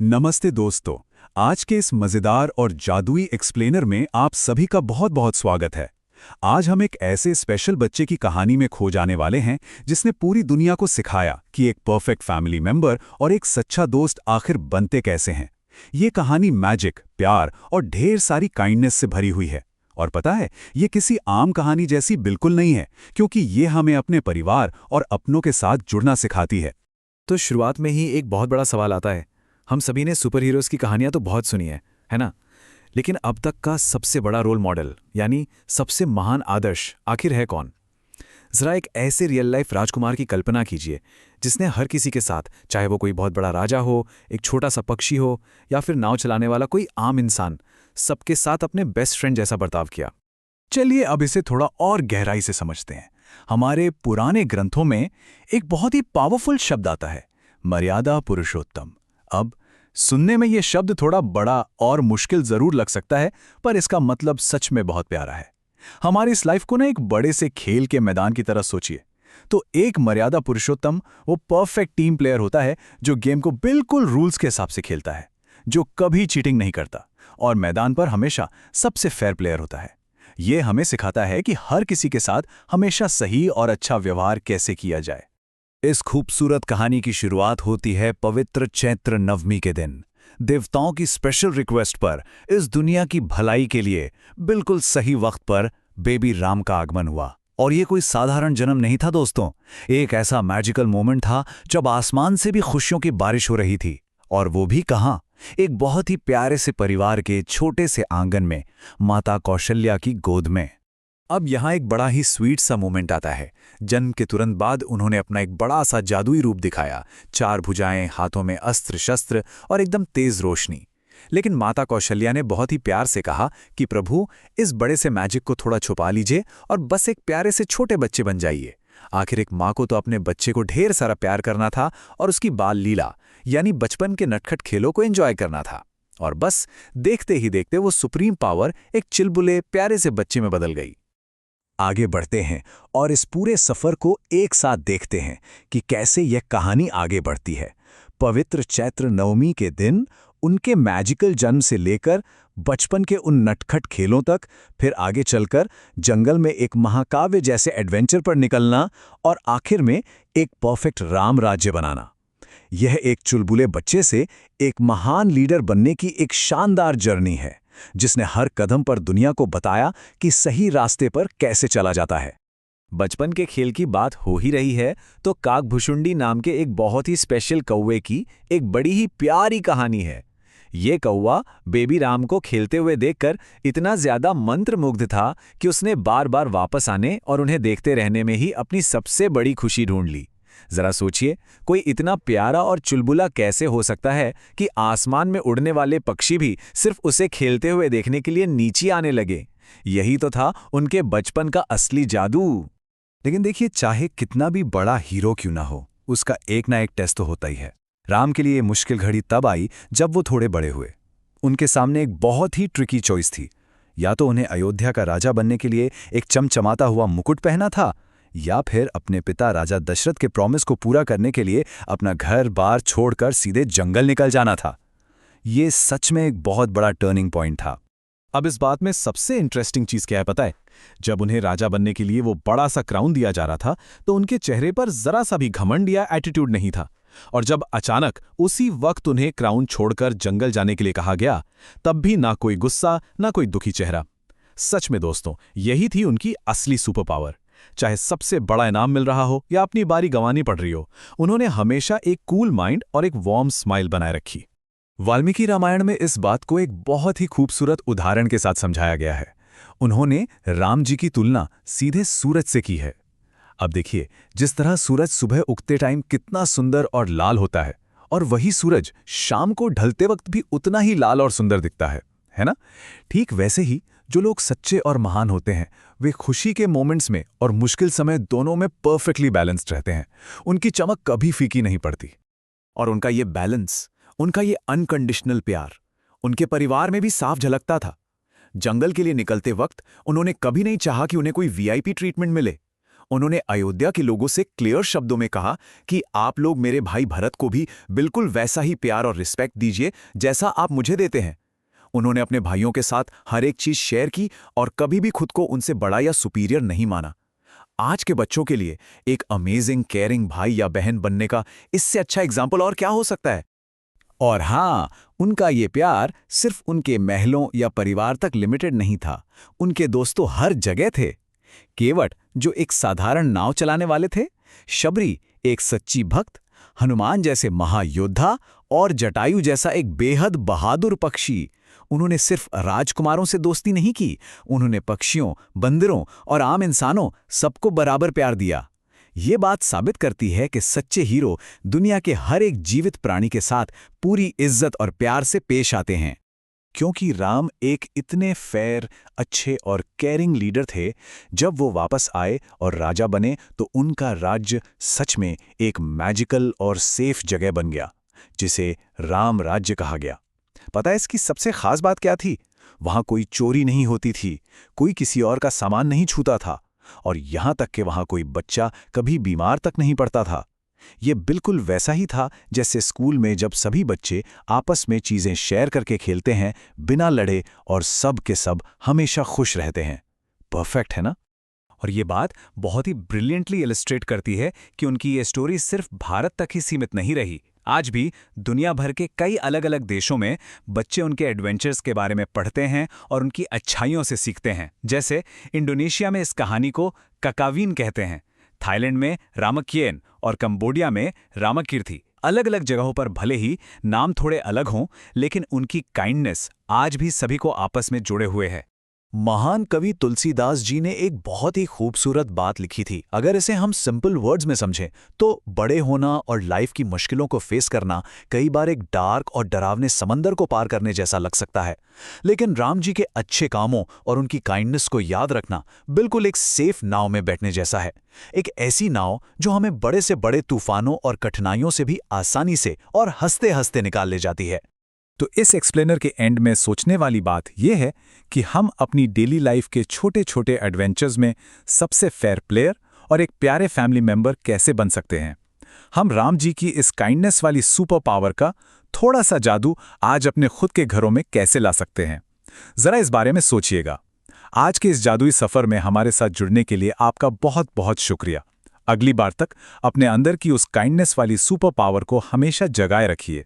नमस्ते दोस्तों। आज के इस मज़ेदार और जादुई एक्सप्लेनर में आप सभी का बहुत बहुत स्वागत है। आज हम एक ऐसे स्पेशल बच्चे की कहानी में खो जाने वाले हैं जिसने पूरी दुनिया को सिखाया कि एक परफेक्ट फैमिली मेंबर और एक सच्चा दोस्त आखिर बनते कैसे हैं। ये कहानी मैजिक, प्यार और ढेर सारी काइंडनेस से भरी हुई है। और पता है, ये किसी आम कहानी जैसी बिल्कुल नहीं है, क्योंकि ये हमें अपने परिवार और अपनों के साथ जुड़ना सिखाती है। तो शुरुआत में ही एक बहुत बड़ा सवाल आता है। हम सभी ने सुपर हीरोज़ की कहानियां तो बहुत सुनी है ना? लेकिन अब तक का सबसे बड़ा रोल मॉडल यानी सबसे महान आदर्श आखिर है कौन? ज़रा एक ऐसे रियल लाइफ राजकुमार की कल्पना कीजिए जिसने हर किसी के साथ, चाहे वो कोई बहुत बड़ा राजा हो, एक छोटा सा पक्षी हो या फिर नाव चलाने वाला कोई आम इंसान, सबके साथ अपने बेस्ट फ्रेंड जैसा बर्ताव किया। चलिए अब इसे थोड़ा और गहराई से समझते हैं। हमारे पुराने ग्रंथों में एक बहुत ही पावरफुल शब्द आता है, मर्यादा पुरुषोत्तम। अब सुनने में यह शब्द थोड़ा बड़ा और मुश्किल जरूर लग सकता है, पर इसका मतलब सच में बहुत प्यारा है। हमारी इस लाइफ को ना एक बड़े से खेल के मैदान की तरह सोचिए। तो एक मर्यादा पुरुषोत्तम वो परफेक्ट टीम प्लेयर होता है जो गेम को बिल्कुल रूल्स के हिसाब से खेलता है, जो कभी चीटिंग नहीं करता और मैदान पर हमेशा सबसे फेयर प्लेयर होता है। ये हमें सिखाता है कि हर किसी के साथ हमेशा सही और अच्छा व्यवहार कैसे किया जाए। इस खूबसूरत कहानी की शुरुआत होती है पवित्र चैत्र नवमी के दिन। देवताओं की स्पेशल रिक्वेस्ट पर इस दुनिया की भलाई के लिए बिल्कुल सही वक्त पर बेबी राम का आगमन हुआ। और ये कोई साधारण जन्म नहीं था दोस्तों, एक ऐसा मैजिकल मोमेंट था जब आसमान से भी खुशियों की बारिश हो रही थी। और वो भी कहाँ, एक बहुत ही प्यारे से परिवार के छोटे से आंगन में, माता कौशल्या की गोद में। अब यहाँ एक बड़ा ही स्वीट सा मोमेंट आता है। जन्म के तुरंत बाद उन्होंने अपना एक बड़ा सा जादुई रूप दिखाया, 4 भुजाएं, हाथों में अस्त्र शस्त्र और एकदम तेज रोशनी। लेकिन माता कौशल्या ने बहुत ही प्यार से कहा कि प्रभु, इस बड़े से मैजिक को थोड़ा छुपा लीजिए और बस एक प्यारे से छोटे बच्चे बन जाइए। आखिर एक माँ को तो अपने बच्चे को ढेर सारा प्यार करना था और उसकी बाल लीला यानी बचपन के नटखट खेलों को एंजॉय करना था। और बस देखते ही देखते वो सुप्रीम पावर एक चिलबुले प्यारे से बच्चे में बदल गई। आगे बढ़ते हैं और इस पूरे सफर को एक साथ देखते हैं कि कैसे यह कहानी आगे बढ़ती है। पवित्र चैत्र नवमी के दिन उनके मैजिकल जन्म से लेकर बचपन के उन नटखट खेलों तक, फिर आगे चलकर जंगल में एक महाकाव्य जैसे एडवेंचर पर निकलना और आखिर में एक परफेक्ट राम राज्य बनाना। यह एक चुलबुले बच्चे से एक महान लीडर बनने की एक शानदार जर्नी है, जिसने हर कदम पर दुनिया को बताया कि सही रास्ते पर कैसे चला जाता है। बचपन के खेल की बात हो ही रही है तो काकभुशुंडी नाम के एक बहुत ही स्पेशल कौवे की एक बड़ी ही प्यारी कहानी है। ये कौवा बेबी राम को खेलते हुए देखकर इतना ज्यादा मंत्रमुग्ध था कि उसने बार बार वापस आने और उन्हें देखते रहने में ही अपनी सबसे बड़ी खुशी ढूंढ ली। जरा सोचिए, कोई इतना प्यारा और चुलबुला कैसे हो सकता है कि आसमान में उड़ने वाले पक्षी भी सिर्फ उसे खेलते हुए देखने के लिए नीचे आने लगे। यही तो था उनके बचपन का असली जादू। लेकिन देखिए, चाहे कितना भी बड़ा हीरो क्यों ना हो, उसका एक ना एक टेस्ट तो होता ही है। राम के लिए मुश्किल घड़ी तब आई जब वो थोड़े बड़े हुए। उनके सामने एक बहुत ही ट्रिकी चॉइस थी। या तो उन्हें अयोध्या का राजा बनने के लिए एक चमचमाता हुआ मुकुट पहना था, या फिर अपने पिता राजा दशरथ के प्रॉमिस को पूरा करने के लिए अपना घर बार छोड़कर सीधे जंगल निकल जाना था। ये सच में एक बहुत बड़ा टर्निंग पॉइंट था। अब इस बात में सबसे इंटरेस्टिंग चीज क्या है पता है? जब उन्हें राजा बनने के लिए वो बड़ा सा क्राउन दिया जा रहा था तो उनके चेहरे पर जरा सा भी घमंड या एटीट्यूड नहीं था। और जब अचानक उसी वक्त उन्हें क्राउन छोड़कर जंगल जाने के लिए कहा गया, तब भी ना कोई गुस्सा ना कोई दुखी चेहरा। सच में दोस्तों, यही थी उनकी असली सुपर पावर। चाहे सबसे बड़ा इनाम मिल रहा हो या अपनी बारी गंवानी पड़ रही हो, उन्होंने हमेशा एक कूल माइंड और एक वार्म स्माइल बनाए रखी। वाल्मीकि रामायण में इस बात को एक बहुत ही खूबसूरत उदाहरण के साथ समझाया गया है। उन्होंने राम जी की तुलना सीधे सूरज से की है। अब देखिए, जिस तरह सूरज सुबह उगते टाइम कितना सुंदर और लाल होता है, और वही सूरज शाम को ढलते वक्त भी उतना ही लाल और सुंदर दिखता है ना? ठीक वैसे ही जो लोग सच्चे और महान होते हैं, वे खुशी के मोमेंट्स में और मुश्किल समय दोनों में परफेक्टली बैलेंस्ड रहते हैं। उनकी चमक कभी फीकी नहीं पड़ती। और उनका ये बैलेंस, उनका ये अनकंडीशनल प्यार उनके परिवार में भी साफ झलकता था। जंगल के लिए निकलते वक्त उन्होंने कभी नहीं चाहा कि उन्हें कोई वीआईपी ट्रीटमेंट मिले। उन्होंने अयोध्या के लोगों से क्लियर शब्दों में कहा कि आप लोग मेरे भाई भरत को भी बिल्कुल वैसा ही प्यार और रिस्पेक्ट दीजिए जैसा आप मुझे देते हैं। उन्होंने अपने भाइयों के साथ हर एक चीज शेयर की और कभी भी खुद को उनसे बड़ा या सुपीरियर नहीं माना। आज के बच्चों के लिए एक अमेजिंग केयरिंग भाई या बहन बनने का इससे अच्छा एग्जाम्पल और क्या हो सकता है। और हाँ, उनका ये प्यार सिर्फ उनके महलों या परिवार तक लिमिटेड नहीं था। उनके दोस्तों हर जगह थे। केवट, जो एक साधारण नाव चलाने वाले थे, शबरी, एक सच्ची भक्त, हनुमान जैसे महायोद्धा और जटायु जैसा एक बेहद बहादुर पक्षी। उन्होंने सिर्फ राजकुमारों से दोस्ती नहीं की, उन्होंने पक्षियों, बंदरों और आम इंसानों सबको बराबर प्यार दिया। ये बात साबित करती है कि सच्चे हीरो दुनिया के हर एक जीवित प्राणी के साथ पूरी इज्जत और प्यार से पेश आते हैं। क्योंकि राम एक इतने फेयर, अच्छे और केयरिंग लीडर थे, जब वो वापस आए और राजा बने तो उनका राज्य सच में एक मैजिकल और सेफ जगह बन गया, जिसे राम राज्य कहा गया। पता है इसकी सबसे खास बात क्या थी? वहां कोई चोरी नहीं होती थी, कोई किसी और का सामान नहीं छूता था, और यहां तक कि वहां कोई बच्चा कभी बीमार तक नहीं पड़ता था। ये बिल्कुल वैसा ही था जैसे स्कूल में जब सभी बच्चे आपस में चीजें शेयर करके खेलते हैं, बिना लड़े, और सब के सब हमेशा खुश रहते हैं। परफेक्ट है ना? और ये बात बहुत ही ब्रिलियंटली इलस्ट्रेट करती है कि उनकी ये स्टोरी सिर्फ भारत तक ही सीमित नहीं रही। आज भी दुनिया भर के कई अलग अलग देशों में बच्चे उनके एडवेंचर्स के बारे में पढ़ते हैं और उनकी अच्छाइयों से सीखते हैं। जैसे इंडोनेशिया में इस कहानी को ककावीन कहते हैं, थाईलैंड में रामकियन और कंबोडिया में रामकीर्ति। अलग अलग जगहों पर भले ही नाम थोड़े अलग हों, लेकिन उनकी काइंडनेस आज भी सभी को आपस में जुड़े हुए है। महान कवि तुलसीदास जी ने एक बहुत ही खूबसूरत बात लिखी थी। अगर इसे हम सिंपल वर्ड्स में समझें तो बड़े होना और लाइफ की मुश्किलों को फेस करना कई बार एक डार्क और डरावने समंदर को पार करने जैसा लग सकता है, लेकिन राम जी के अच्छे कामों और उनकी काइंडनेस को याद रखना बिल्कुल एक सेफ नाव में बैठने जैसा है। एक ऐसी नाव जो हमें बड़े से बड़े तूफानों और कठिनाइयों से भी आसानी से और हंसते हंसते निकाल ले जाती है। तो इस एक्सप्लेनर के एंड में सोचने वाली बात यह है कि हम अपनी डेली लाइफ के छोटे छोटे एडवेंचर्स में सबसे फेयर प्लेयर और एक प्यारे फैमिली मेंबर कैसे बन सकते हैं। हम राम जी की इस काइंडनेस वाली सुपर पावर का थोड़ा सा जादू आज अपने खुद के घरों में कैसे ला सकते हैं, जरा इस बारे में सोचिएगा। आज के इस जादुई सफर में हमारे साथ जुड़ने के लिए आपका बहुत बहुत शुक्रिया। अगली बार तक अपने अंदर की उस काइंडनेस वाली सुपर पावर को हमेशा जगाए रखिए।